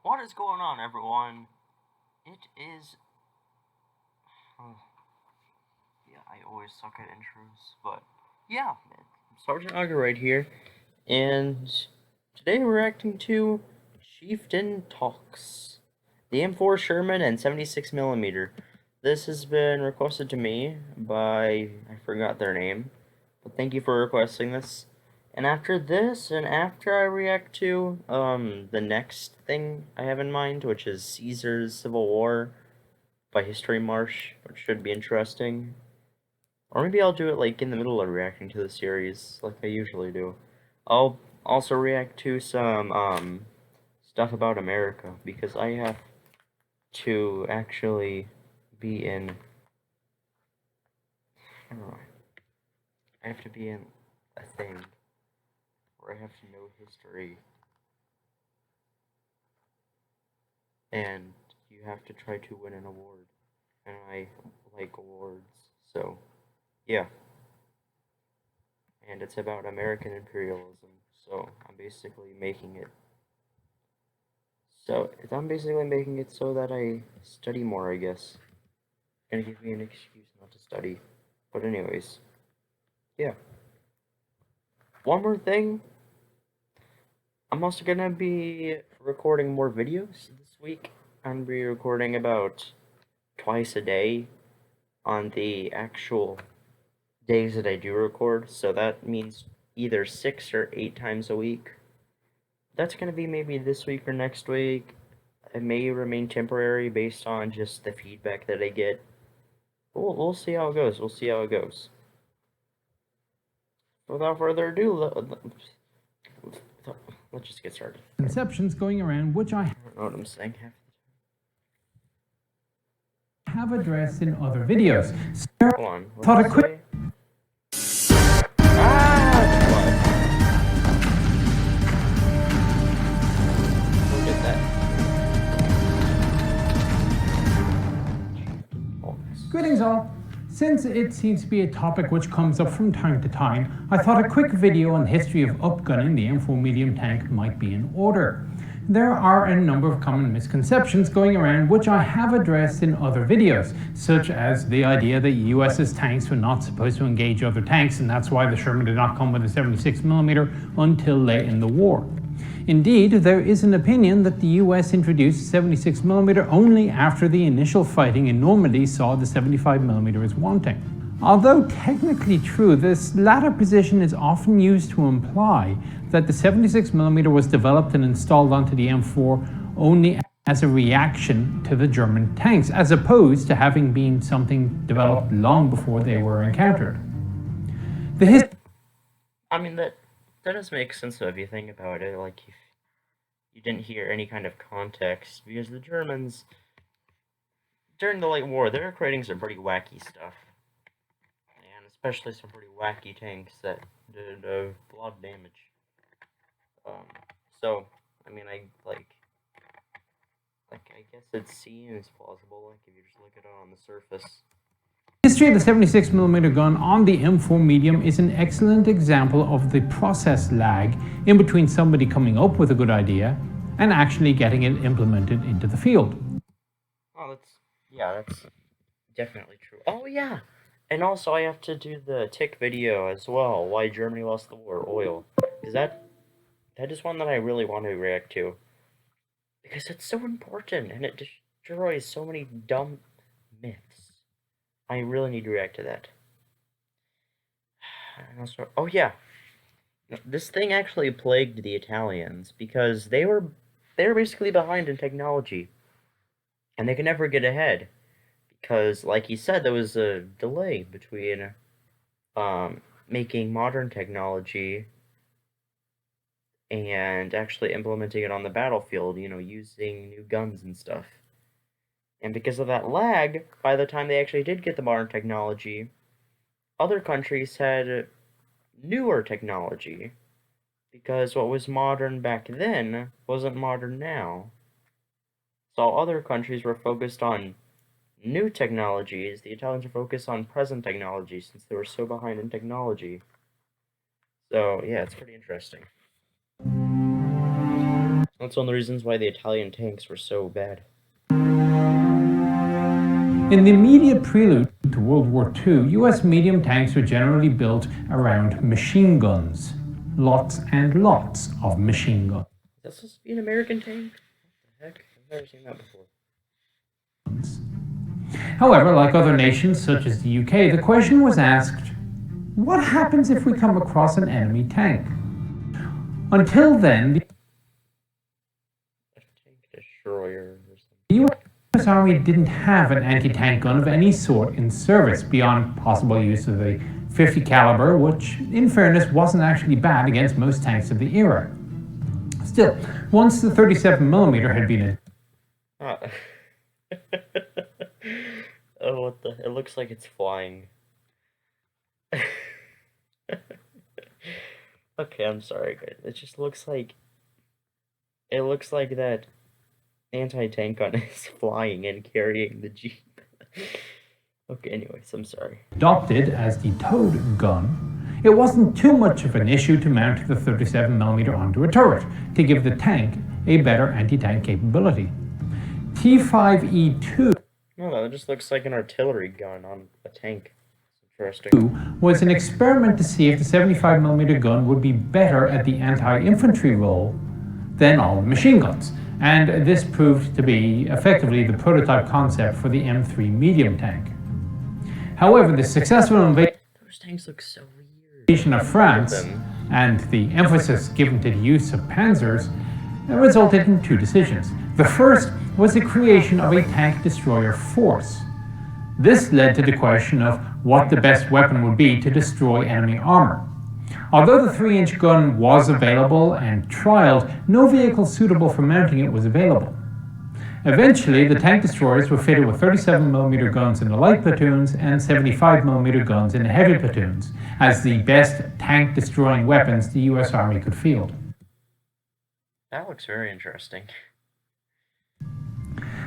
What is going on, everyone? It is... yeah, I always suck at intros, but yeah, Sergeant Uga right here, and today we're reacting to Chieftain Talks, the M4 Sherman and 76mm. This has been requested to me by, I forgot their name, but thank you for requesting this. And after this, and after I react to, the next thing I have in mind, which is Caesar's Civil War by History Marsh, which should be interesting. Or maybe I'll do it, like, in the middle of reacting to the series, like I usually do. I'll also react to some, stuff about America, because I have to actually be in... I don't know. I have to be in a thing where I have to know history, and you have to try to win an award, and I like awards, so yeah. And it's about American imperialism, so I'm basically making it so that I study more, I guess. Gonna give me an excuse not to study. But anyways, yeah. One more thing, I'm also gonna be recording more videos this week. I'm gonna be recording about twice a day on the actual days that I do record, so that means either 6 or 8 times a week. That's gonna be maybe this week or next week. It may remain temporary based on just the feedback that I get. We'll see how it goes. We'll see how it goes. Without further ado, let's just get started. Conceptions going around, which I don't know what I'm saying. have addressed in other videos. Hold on. Thought a quick. Look at that. Greetings all. Since it seems to be a topic which comes up from time to time, I thought a quick video on the history of upgunning the M4 medium tank might be in order. There are a number of common misconceptions going around which I have addressed in other videos, such as the idea that US's tanks were not supposed to engage other tanks, and that's why the Sherman did not come with a 76mm until late in the war. Indeed, there is an opinion that the US introduced 76mm only after the initial fighting in Normandy saw the 75mm as wanting. Although technically true, this latter position is often used to imply that the 76mm was developed and installed onto the M4 only as a reaction to the German tanks, as opposed to having been something developed long before they were encountered. I mean, that does make sense if you think about it. Like, if you didn't hear any kind of context, because the Germans, during the late war, they were creating some pretty wacky stuff. And especially some pretty wacky tanks that did a lot of damage. So, I mean, I guess it seems plausible, like, if you just look at it on the surface. The history of the 76mm gun on the M4 medium is an excellent example of the process lag in between somebody coming up with a good idea and actually getting it implemented into the field. Oh, that's definitely true. Oh, yeah! And also, I have to do the tick video as well, why Germany lost the war, oil. Is that is one that I really want to react to. Because it's so important, and it destroys so many dumb myths. I really need to react to that. And also, oh yeah, this thing actually plagued the Italians because they were basically behind in technology, and they could never get ahead because, like he said, there was a delay between making modern technology and actually implementing it on the battlefield, you know, using new guns and stuff. And because of that lag, by the time they actually did get the modern technology, other countries had newer technology, because what was modern back then wasn't modern now. So other countries were focused on new technologies, the Italians were focused on present technology since they were so behind in technology. So yeah, it's pretty interesting. That's one of the reasons why the Italian tanks were so bad. In the immediate prelude to World War II, US medium tanks were generally built around machine guns. Lots and lots of machine guns. Is that supposed to be an American tank? What the heck? I've never seen that before. However, like other nations such as the UK, the question was asked, what happens if we come across an enemy tank? Until then, the Tank Destroyer or something. the US Army didn't have an anti-tank gun of any sort in service beyond possible use of the .50 caliber, which, in fairness, wasn't actually bad against most tanks of the era. Still, once the 37mm had been Oh, what the? It looks like it's flying. Okay, I'm sorry, guys. It just looks like... It looks like that anti-tank gun is flying and carrying the Jeep. Okay, anyways, I'm sorry. adopted as the towed gun, it wasn't too much of an issue to mount the 37mm onto a turret to give the tank a better anti-tank capability. T5E2 No, it just looks like an artillery gun on a tank. Interesting. was an experiment to see if the 75mm gun would be better at the anti-infantry role than all the machine guns, and this proved to be effectively the prototype concept for the M3 medium tank. However, the successful invasion Those tanks look so weird. of France and the emphasis given to the use of panzers resulted in two decisions. The first was the creation of a tank destroyer force. This led to the question of what the best weapon would be to destroy enemy armor. Although the 3-inch gun was available and trialed, no vehicle suitable for mounting it was available. Eventually, the tank destroyers were fitted with 37mm guns in the light platoons and 75mm guns in the heavy platoons, as the best tank destroying weapons the US Army could field. That looks very interesting.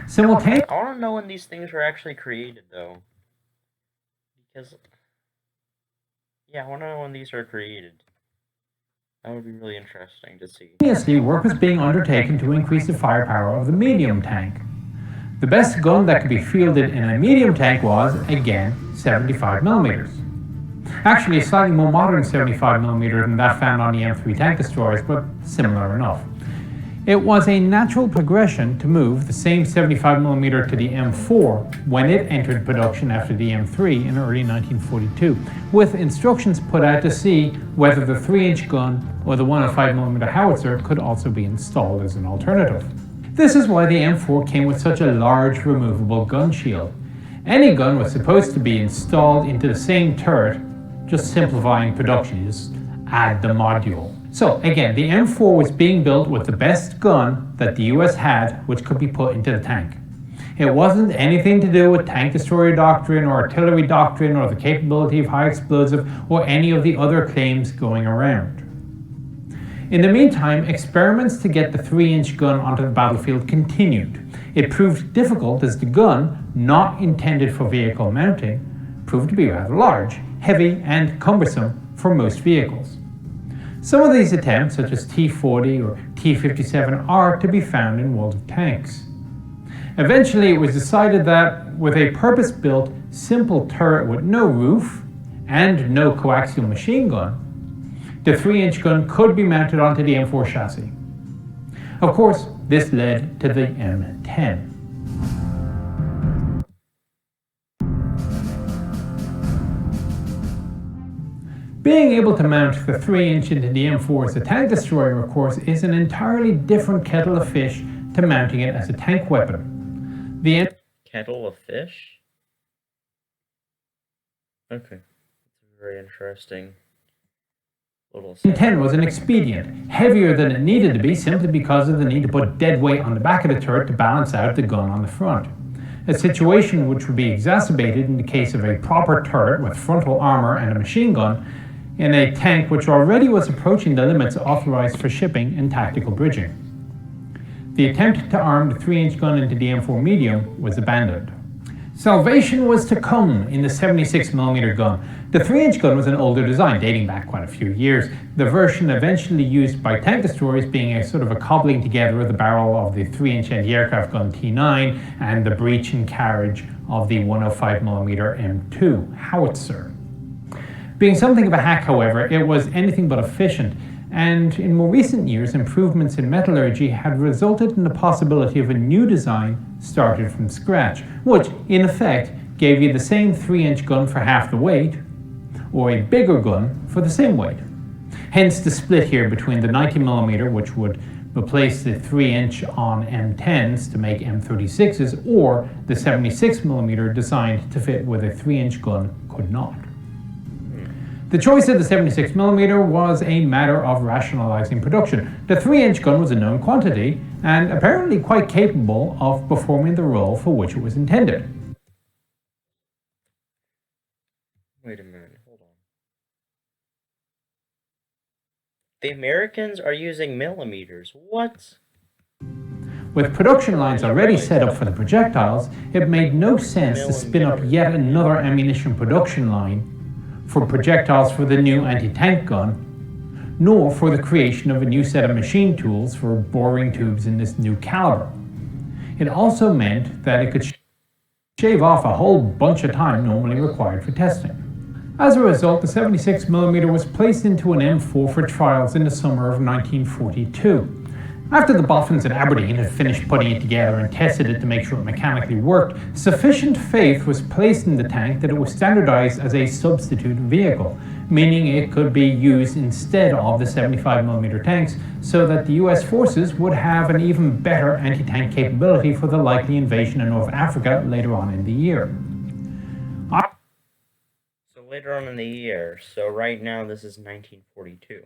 Simultaneously, I want to know when these things were actually created, though. Because... Yeah, I want to know when these were created. That would be really interesting to see. work was being undertaken to increase the firepower of the medium tank. The best gun that could be fielded in a medium tank was, again, 75mm. Actually, a slightly more modern 75mm than that found on the M3 tank destroyers, but similar enough. It was a natural progression to move the same 75mm to the M4 when it entered production after the M3 in early 1942, with instructions put out to see whether the 3-inch gun or the 105mm howitzer could also be installed as an alternative. This is why the M4 came with such a large removable gun shield. Any gun was supposed to be installed into the same turret, just simplifying production, just add the module. So again, the M4 was being built with the best gun that the US had, which could be put into the tank. It wasn't anything to do with tank destroyer doctrine or artillery doctrine or the capability of high explosive or any of the other claims going around. In the meantime, experiments to get the 3-inch gun onto the battlefield continued. It proved difficult as the gun, not intended for vehicle mounting, proved to be rather large, heavy, and cumbersome for most vehicles. Some of these attempts, such as T-40 or T-57, are to be found in World of Tanks. Eventually, it was decided that with a purpose-built, simple turret with no roof and no coaxial machine gun, the 3-inch gun could be mounted onto the M4 chassis. Of course, this led to the M10. Being able to mount the 3-inch into the M4 as a tank destroyer, of course, is an entirely different kettle of fish to mounting it as a tank weapon. The Kettle of fish? Okay. That's very interesting. M10 was an expedient, heavier than it needed to be simply because of the need to put dead weight on the back of the turret to balance out the gun on the front. A situation which would be exacerbated in the case of a proper turret with frontal armor and a machine gun in a tank which already was approaching the limits authorized for shipping and tactical bridging. The attempt to arm the 3-inch gun into the M4 medium was abandoned. Salvation was to come in the 76mm gun. The 3-inch gun was an older design, dating back quite a few years. The version eventually used by tank destroyers being a sort of a cobbling together of the barrel of the 3-inch anti-aircraft gun T9 and the breech and carriage of the 105mm M2 howitzer. Being something of a hack, however, it was anything but efficient, and in more recent years, improvements in metallurgy had resulted in the possibility of a new design started from scratch, which, in effect, gave you the same 3-inch gun for half the weight, or a bigger gun for the same weight. Hence the split here between the 90mm, which would replace the 3-inch on M10s to make M36s, or the 76mm designed to fit where the 3-inch gun could not. The choice of the 76mm was a matter of rationalizing production. The 3-inch gun was a known quantity, and apparently quite capable of performing the role for which it was intended. Wait a minute, hold on. The Americans are using millimeters. What? With production lines already set up for the projectiles, it made no sense to spin up yet another ammunition production line for projectiles for the new anti-tank gun, nor for the creation of a new set of machine tools for boring tubes in this new caliber. It also meant that it could shave off a whole bunch of time normally required for testing. As a result, the 76mm was placed into an M4 for trials in the summer of 1942. After the boffins at Aberdeen had finished putting it together and tested it to make sure it mechanically worked, sufficient faith was placed in the tank that it was standardized as a substitute vehicle, meaning it could be used instead of the 75mm tanks, so that the US forces would have an even better anti-tank capability for the likely invasion of North Africa later on in the year. So later on in the year, so right now this is 1942.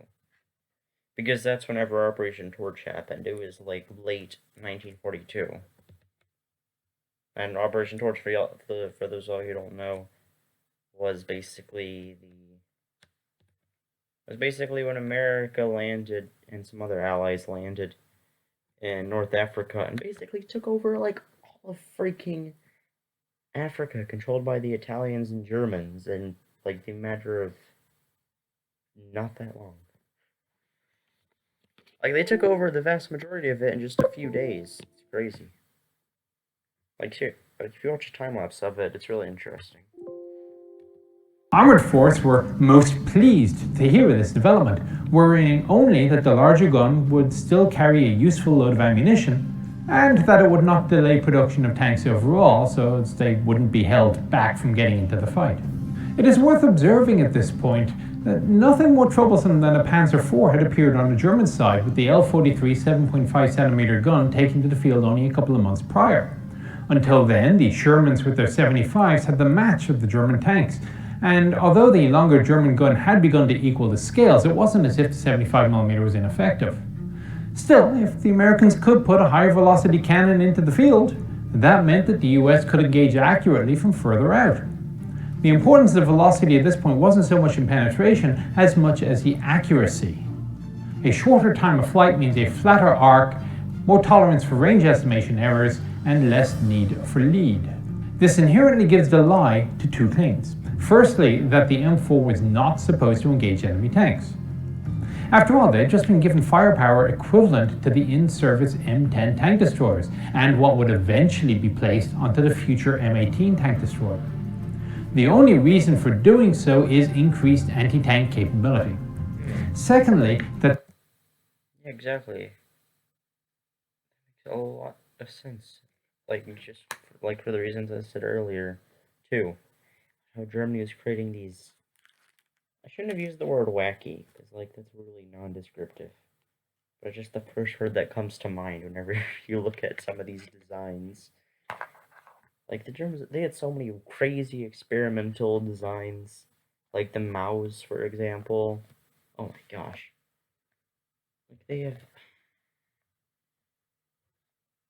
Because that's whenever Operation Torch happened. It was like late 1942. And Operation Torch, for those of you who don't know, was basically when America landed and some other allies landed in North Africa and basically took over like all of freaking Africa, controlled by the Italians and Germans in like the matter of not that long. Like, they took over the vast majority of it in just a few days. It's crazy. Like, if you watch a time-lapse of it, it's really interesting. Armored Force were most pleased to hear of this development, worrying only that the larger gun would still carry a useful load of ammunition, and that it would not delay production of tanks overall, so as they wouldn't be held back from getting into the fight. It is worth observing at this point that nothing more troublesome than a Panzer IV had appeared on the German side, with the L-43 7.5cm gun taken to the field only a couple of months prior. Until then, the Shermans with their 75s had the match of the German tanks, and although the longer German gun had begun to equal the scales, it wasn't as if the 75mm was ineffective. Still, if the Americans could put a higher velocity cannon into the field, that meant that the US could engage accurately from further out. The importance of velocity at this point wasn't so much in penetration as much as the accuracy. A shorter time of flight means a flatter arc, more tolerance for range estimation errors, and less need for lead. This inherently gives the lie to two things. Firstly, that the M4 was not supposed to engage enemy tanks. After all, they had just been given firepower equivalent to the in-service M10 Tank Destroyers, and what would eventually be placed onto the future M18 Tank Destroyer. The only reason for doing so is increased anti-tank capability. Secondly, that... Yeah, exactly. Makes a lot of sense. Like for the reasons I said earlier, too. How Germany was creating these... I shouldn't have used the word wacky, because that's really non-descriptive. But it's just the first word that comes to mind whenever you look at some of these designs. Like, the Germans, they had so many crazy experimental designs. Like the Maus, for example. Oh my gosh. Like, they have...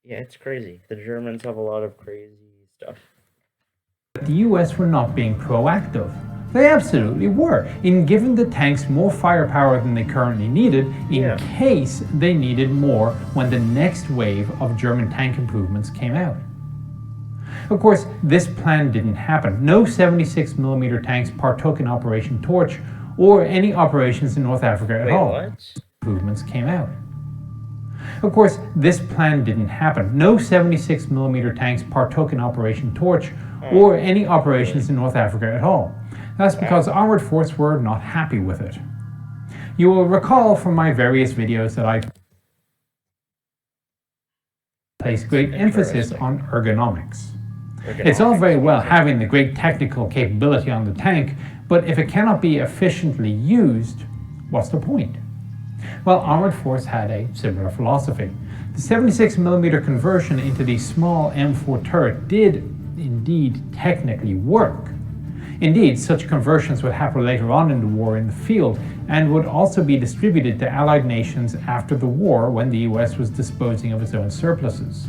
Yeah, it's crazy. The Germans have a lot of crazy stuff. The US were not being proactive. They absolutely were, in giving the tanks more firepower than they currently needed, in case they needed more when the next wave of German tank improvements came out. Of course, this plan didn't happen. No 76mm tanks partook in Operation Torch or any operations in North Africa at all. What? Improvements came out. Of course, this plan didn't happen. No 76mm tanks partook in Operation Torch or any operations in North Africa at all. That's because Armored Force were not happy with it. You will recall from my various videos that I place great emphasis on ergonomics. It's all very well having the great technical capability on the tank, but if it cannot be efficiently used, what's the point? Well, Armored Force had a similar philosophy. The 76mm conversion into the small M4 turret did indeed technically work. Indeed, such conversions would happen later on in the war in the field and would also be distributed to Allied nations after the war when the US was disposing of its own surpluses.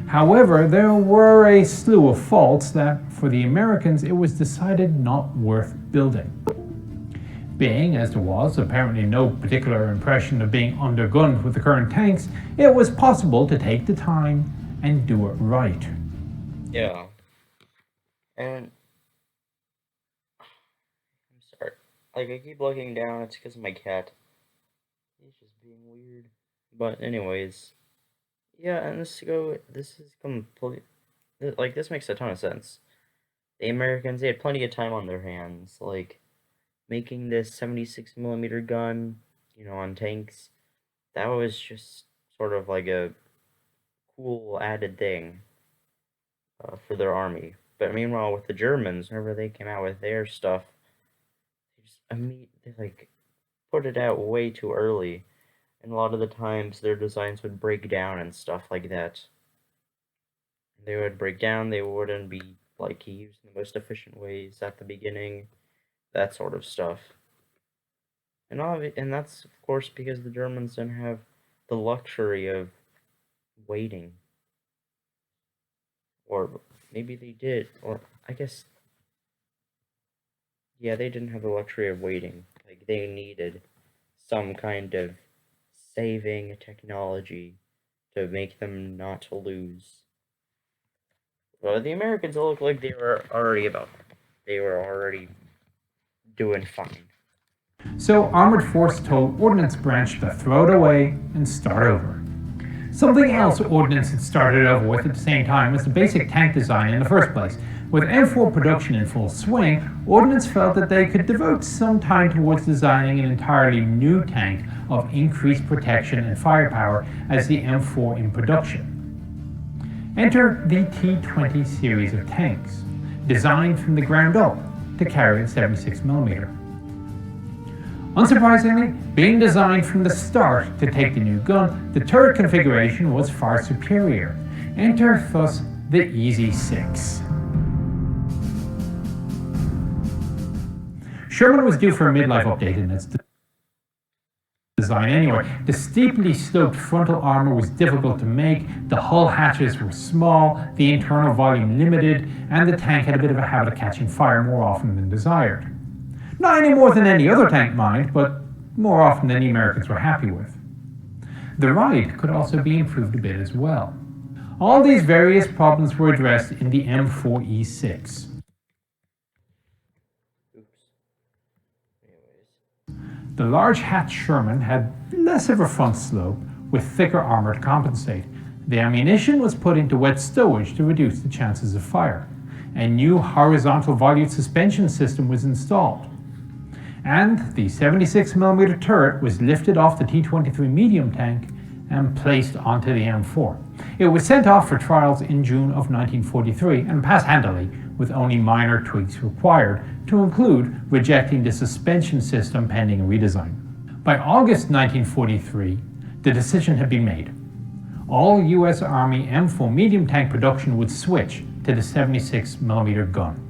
However, there were a slew of faults that, for the Americans, it was decided not worth building. Being, as there was, apparently no particular impression of being undergunned with the current tanks, it was possible to take the time and do it right. Yeah. And I'm sorry. Like, I keep looking down, it's because of my cat. He's just being weird. But anyways, yeah, and this is complete. Like, this makes a ton of sense. The Americans, they had plenty of time on their hands. Like, making this 76mm gun, on tanks, that was just sort of like a cool added thing for their army. But meanwhile, with the Germans, whenever they came out with their stuff, they like put it out way too early, and a lot of the times their designs would break down and stuff like that. They would break down. They wouldn't be like used in the most efficient ways at the beginning, that sort of stuff. And that's, of course, because the Germans didn't have the luxury of waiting. Or maybe they did, or I guess, yeah, they didn't have the luxury of waiting. Like, they needed some kind of saving technology to make them not lose. Well, the Americans looked like they were already doing fine. So Armored Force told Ordnance Branch to throw it away and start over. Something else Ordnance had started over with at the same time was the basic tank design in the first place. With M4 production in full swing, Ordnance felt that they could devote some time towards designing an entirely new tank of increased protection and firepower as the M4 in production. Enter the T-20 series of tanks, designed from the ground up to carry the 76mm. Unsurprisingly, being designed from the start to take the new gun, the turret configuration was far superior. Enter thus the Easy 6. Sherman was due for a midlife update in its design anyway. The steeply sloped frontal armor was difficult to make, the hull hatches were small, the internal volume limited, and the tank had a bit of a habit of catching fire more often than desired. Not any more than any other tank, mind, but more often than the Americans were happy with. The ride could also be improved a bit as well. All these various problems were addressed in the M4E6. The large hatch Sherman had less of a front slope with thicker armor to compensate. The ammunition was put into wet stowage to reduce the chances of fire. A new horizontal volute suspension system was installed. And the 76mm turret was lifted off the T-23 medium tank and placed onto the M4. It was sent off for trials in June of 1943 and passed handily, with only minor tweaks required, to include rejecting the suspension system pending a redesign. By August 1943, the decision had been made. All US Army M4 medium tank production would switch to the 76mm gun.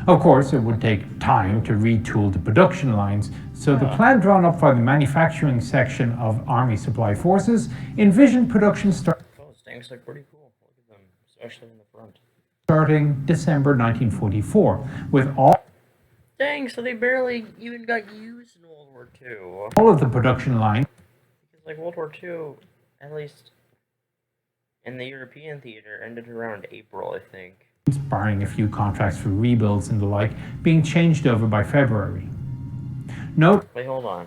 Of course, it would take time to retool the production lines, so the plan drawn up for the manufacturing section of Army Supply Forces envisioned production starting. Oh, those tanks look pretty cool. Look at them, especially in the front. Starting December 1944, with all. Dang, so they barely even got used in World War II. All of the production lines. Because, like, World War II, at least And the European theater ended around April, I think. Barring a few contracts for rebuilds and the like being changed over by February. Note. Wait, hold on.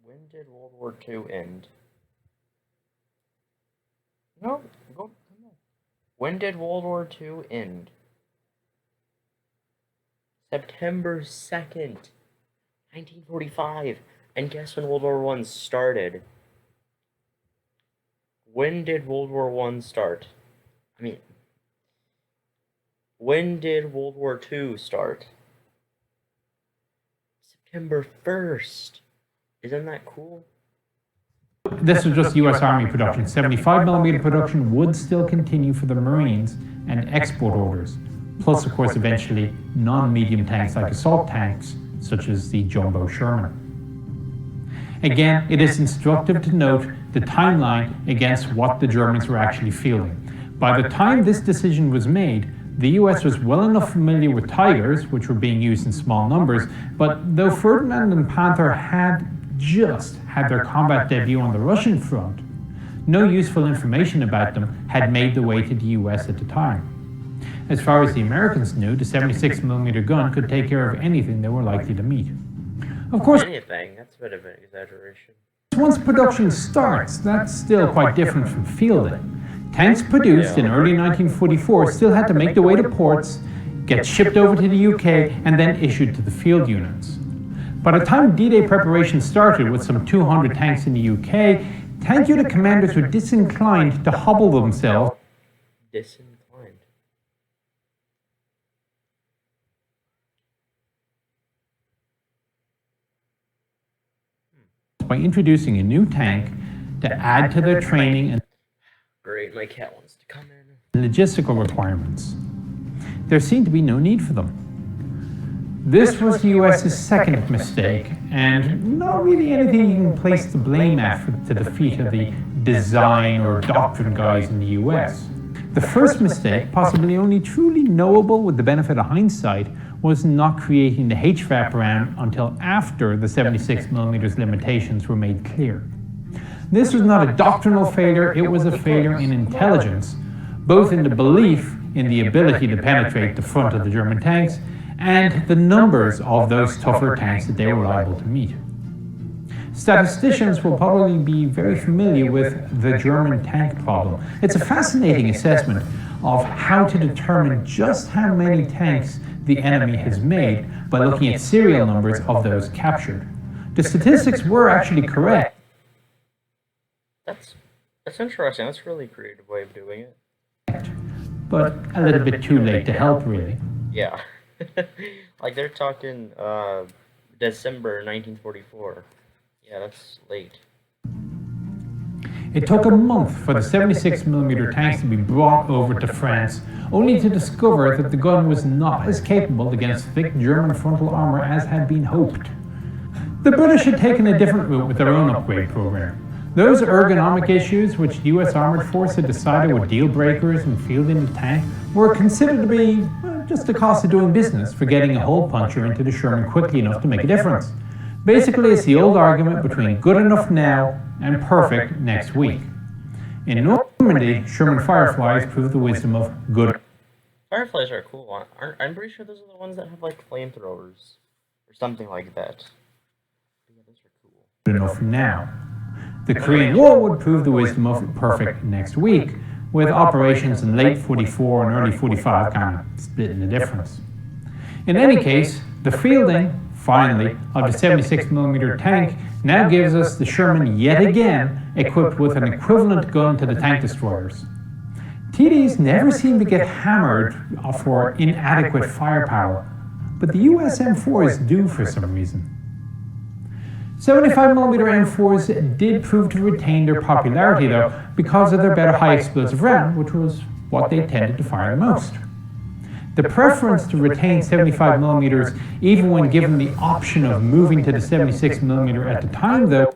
When did World War II end? No, come on. When did World War II end? September 2nd, 1945. And guess when World War I started? When did World War I start? When did World War II start? September 1st. Isn't that cool? This was just US Army production. 75mm production would still continue for the Marines and export orders. Plus, of course, eventually non-medium tanks like assault tanks, such as the Jumbo Sherman. Again, it is instructive to note the timeline against what the Germans were actually fielding. By the time this decision was made, the US was well enough familiar with Tigers, which were being used in small numbers, but though Ferdinand and Panther had just had their combat debut on the Russian front, no useful information about them had made the way to the US at the time. As far as the Americans knew, the 76mm gun could take care of anything they were likely to meet. Of course, anything, that's a bit of an exaggeration. Once production starts, that's still quite different from fielding. Tanks produced in early 1944 still had to make their way to ports, get shipped over to the UK, and then issued to the field units. By the time D-Day preparations started with some 200 tanks in the UK, tank unit commanders were disinclined to hobble themselves by introducing a new tank to add to their training and Great, my cat wants to come in. Logistical requirements. There seemed to be no need for them. This was the US's second mistake, and not really anything you can place the blame at to the feet of the design or doctrine guys in the US. The first mistake, possibly only truly knowable with the benefit of hindsight, was not creating the HVAP round until after the 76mm limitations were made clear. This was not a doctrinal failure, it was a failure in intelligence, both in the belief in the ability to penetrate the front of the German tanks and the numbers of those tougher tanks that they were liable to meet. Statisticians will probably be very familiar with the German tank problem. It's a fascinating assessment of how to determine just how many tanks the enemy has made by looking at serial numbers of those captured. The statistics were actually correct. That's interesting. That's a really creative way of doing it. But a little bit too late to help, really. Yeah. Like they're talking December 1944. Yeah, that's late. It took a month for the 76mm tanks to be brought over to France, only to discover that the gun was not as capable against thick German frontal armor as had been hoped. The British had taken a different route with their own upgrade program. Those ergonomic issues which the US Armored Force had decided were deal breakers in fielding the tank were considered to be just the cost of doing business for getting a hole puncher into the Sherman quickly enough to make a difference. Basically, it's the old argument between good enough now and perfect next week. In Normandy, Sherman Fireflies proved the wisdom of good. Fireflies are cool. I'm pretty sure those are the ones that have like flamethrowers or something like that. Yeah, those are cool. Good enough now. The Korean War would prove the wisdom of perfect next week, with operations in late 44 and early 45 kind of splitting the difference. In any case, the fielding, finally, of the 76mm tank now gives us the Sherman yet again equipped with an equivalent gun to the tank destroyers. TDs never seem to get hammered for inadequate firepower, but the US M4s do for some reason. 75mm M4s did prove to retain their popularity though because of their better high explosive round, which was what they tended to fire the most. The preference to retain 75mm, even when given the option of moving to the 76mm at the time though.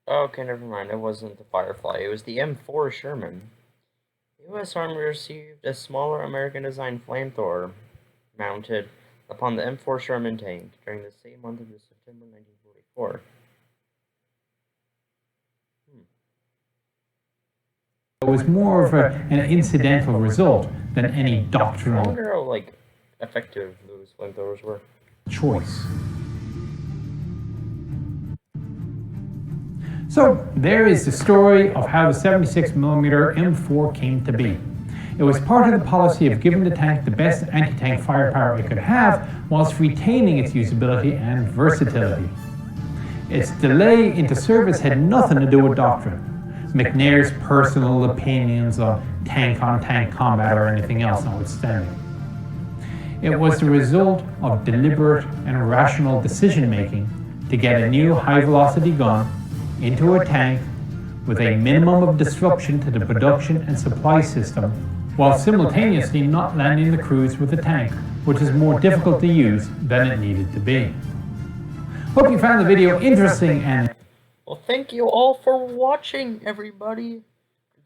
Okay, never mind, it wasn't the Firefly, it was the M4 Sherman. The US Army received a smaller American-designed flamethrower mounted upon the M4 Sherman tank during the same month of September 1944. It was more of an incidental result than any doctrinal I wonder how, like, effective those flamethrowers were. Choice. So there is the story of how the 76mm M4 came to be. It was part of the policy of giving the tank the best anti-tank firepower it could have, whilst retaining its usability and versatility. Its delay into service had nothing to do with doctrine, McNair's personal opinions on tank-on-tank combat or anything else notwithstanding. It was the result of deliberate and rational decision-making to get a new high-velocity gun into a tank with a minimum of disruption to the production and supply system, while simultaneously not landing the crews with the tank, which is more difficult to use than it needed to be. Hope you found the video interesting and... Well, thank you all for watching, everybody.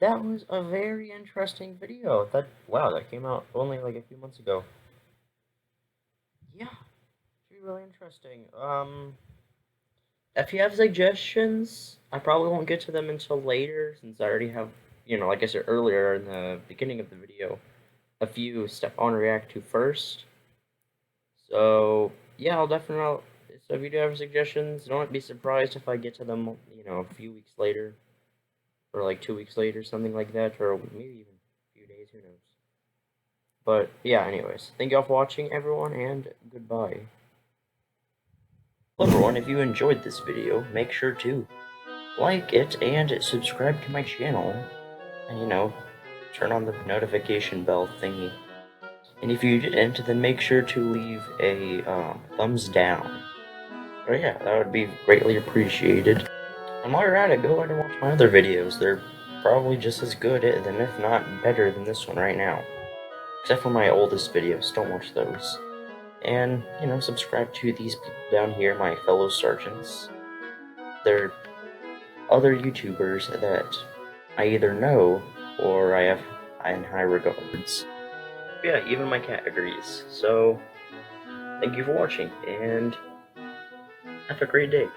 That was a very interesting video. Wow, that came out only like a few months ago. Yeah, it's really interesting. If you have suggestions, I probably won't get to them until later, since I already have, like I said earlier in the beginning of the video, a few stuff I want to react to first. So, yeah, I'll definitely... So if you do have suggestions, don't be surprised if I get to them, a few weeks later, or like 2 weeks later, something like that, or maybe even a few days, who knows. But, yeah, anyways, thank you all for watching, everyone, and goodbye. Hello, everyone. If you enjoyed this video, make sure to like it and subscribe to my channel, and, turn on the notification bell thingy. And if you didn't, then make sure to leave a thumbs down. But yeah, that would be greatly appreciated. And while you're at it, go ahead and watch my other videos. They're probably just as good, and if not better than this one right now. Except for my oldest videos, don't watch those. And, subscribe to these people down here, my fellow sergeants. They're other YouTubers that I either know or I have in high regards. Yeah, even my cat agrees. So, thank you for watching, and have a great day.